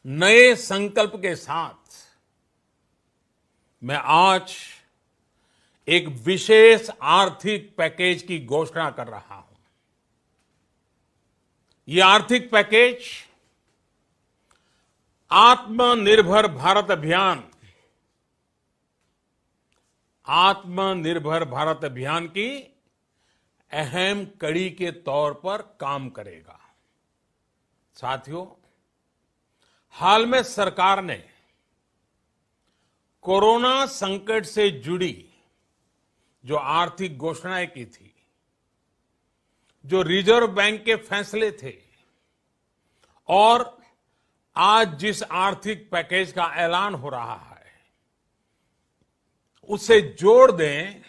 नए संकल्प के साथ मैं आज एक विशेष आर्थिक पैकेज की घोषणा कर रहा हूं। ये आर्थिक पैकेज आत्मनिर्भर भारत अभियान की अहम कड़ी के तौर पर काम करेगा। साथियों, हाल में सरकार ने कोरोना संकट से जुड़ी जो आर्थिक घोषणाएं की थी, जो रिजर्व बैंक के फैसले थे और आज जिस आर्थिक पैकेज का ऐलान हो रहा है, उसे जोड़ दें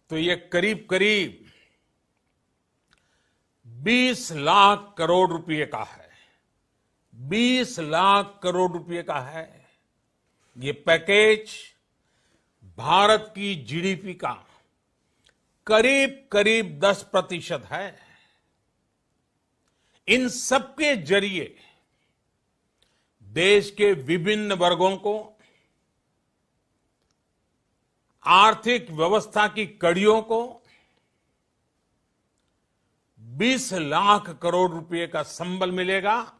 तो ये करीब करीब 20 लाख करोड़ रुपए का है। 20 लाख करोड़ रुपए का है। ये पैकेज भारत की जीडीपी का करीब करीब 10% है। इन सबके जरिए देश के विभिन्न वर्गों को आर्थिक व्यवस्था की कड़ियों को 20 लाख करोड़ रुपए का संबल मिलेगा,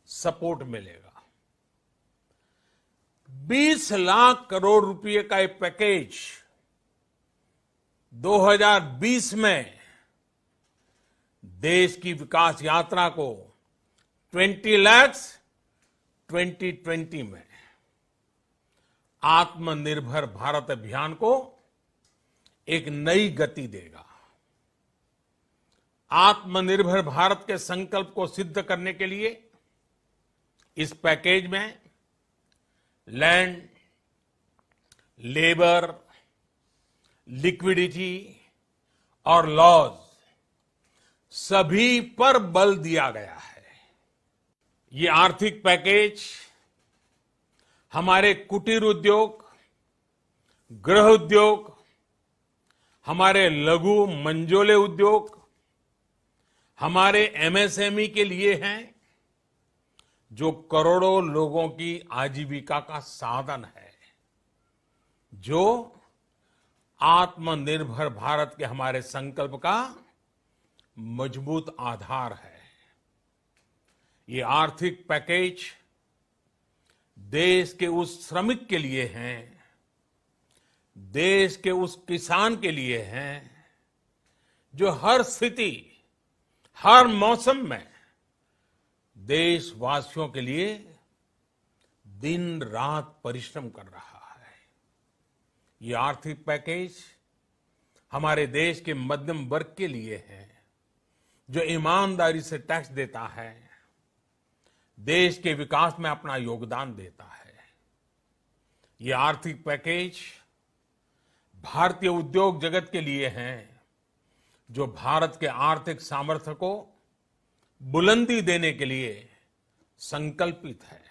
सपोर्ट मिलेगा। 20 लाख करोड़ रुपए का ये पैकेज 2020 में देश की विकास यात्रा को 20 लाख 2020 में आत्मनिर्भर भारत अभियान को एक नई गति देगा। आत्मनिर्भर भारत के संकल्प को सिद्ध करने के लिए इस पैकेज में लैंड, लेबर, लिक्विडिटी और लॉज सभी पर बल दिया गया है। ये आर्थिक पैकेज हमारे कुटीर उद्योग, गृह उद्योग, हमारे लघु मंझोले उद्योग, हमारे एमएसएमई के लिए हैं, जो करोड़ों लोगों की आजीविका का साधन है, जो आत्मनिर्भर भारत के हमारे संकल्प का मजबूत आधार है। ये आर्थिक पैकेज देश के उस श्रमिक के लिए हैं, देश के उस किसान के लिए हैं, जो हर स्थिति, हर मौसम में देशवासियों के लिए दिन रात परिश्रम कर रहा है। ये आर्थिक पैकेज हमारे देश के मध्यम वर्ग के लिए है, जो ईमानदारी से टैक्स देता है, देश के विकास में अपना योगदान देता है। ये आर्थिक पैकेज भारतीय उद्योग जगत के लिए है, जो भारत के आर्थिक सामर्थ्य को बुलंदी देने के लिए संकल्पित है।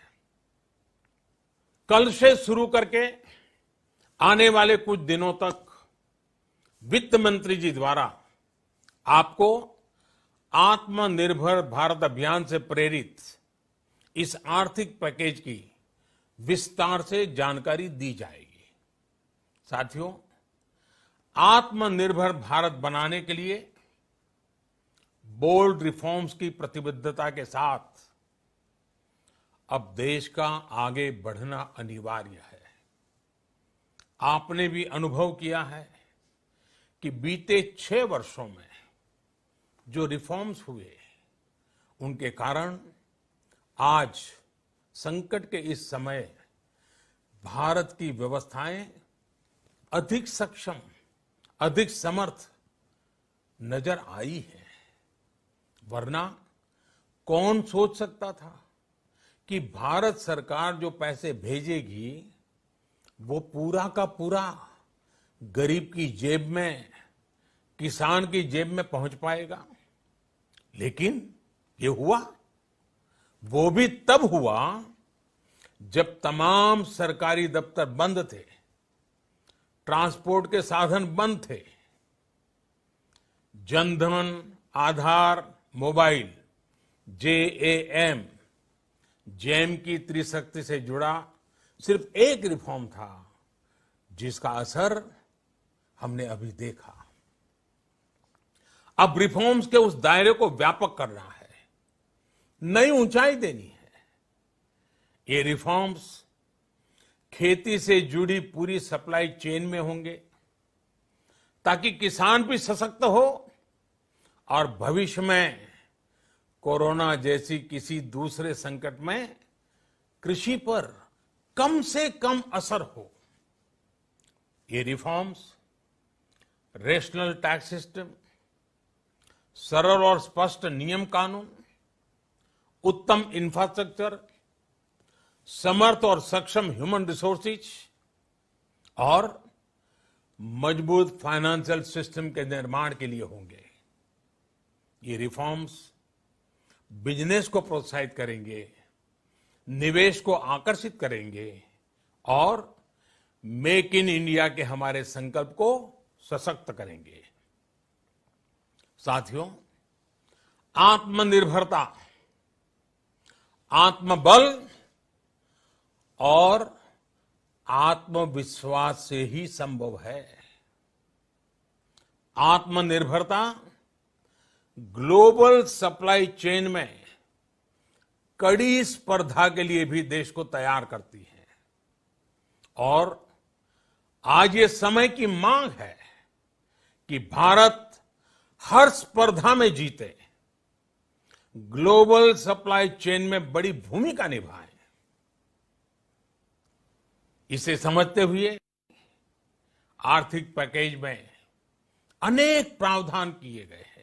कल से शुरू करके आने वाले कुछ दिनों तक वित्त मंत्री जी द्वारा आपको आत्मनिर्भर भारत अभियान से प्रेरित इस आर्थिक पैकेज की विस्तार से जानकारी दी जाएगी। साथियों, आत्मनिर्भर भारत बनाने के लिए बोल्ड रिफॉर्म्स की प्रतिबद्धता के साथ अब देश का आगे बढ़ना अनिवार्य है। आपने भी अनुभव किया है कि बीते 6 वर्षों में जो रिफॉर्म्स हुए, उनके कारण आज संकट के इस समय भारत की व्यवस्थाएं अधिक सक्षम, अधिक समर्थ नजर आई है। वरना कौन सोच सकता था कि भारत सरकार जो पैसे भेजेगी वो पूरा का पूरा गरीब की जेब में, किसान की जेब में पहुंच पाएगा। लेकिन ये हुआ। वो भी तब हुआ जब तमाम सरकारी दफ्तर बंद थे, ट्रांसपोर्ट के साधन बंद थे। जनधन, आधार, मोबाइल, JAM जेम की त्रिशक्ति से जुड़ा सिर्फ एक रिफॉर्म था जिसका असर हमने अभी देखा। अब रिफॉर्म्स के उस दायरे को व्यापक करना है, नई ऊंचाई देनी है। ये रिफॉर्म्स खेती से जुड़ी पूरी सप्लाई चेन में होंगे ताकि किसान भी सशक्त हो और भविष्य में कोरोना जैसी किसी दूसरे संकट में कृषि पर कम से कम असर हो। ये रिफॉर्म्स रेशनल टैक्स सिस्टम, सरल और स्पष्ट नियम कानून, उत्तम इंफ्रास्ट्रक्चर, समर्थ और सक्षम ह्यूमन रिसोर्सेज और मजबूत फाइनेंशियल सिस्टम के निर्माण के लिए होंगे। ये रिफॉर्म्स बिजनेस को प्रोत्साहित करेंगे, निवेश को आकर्षित करेंगे और मेक इन इंडिया के हमारे संकल्प को सशक्त करेंगे। साथियों, आत्मनिर्भरता, आत्मबल और आत्मविश्वास से ही संभव है। आत्मनिर्भरता ग्लोबल सप्लाई चेन में कड़ी स्पर्धा के लिए भी देश को तैयार करती है और आज ये समय की मांग है कि भारत हर स्पर्धा में जीते, ग्लोबल सप्लाई चेन में बड़ी भूमिका निभाए। इसे समझते हुए आर्थिक पैकेज में अनेक प्रावधान किए गए हैं।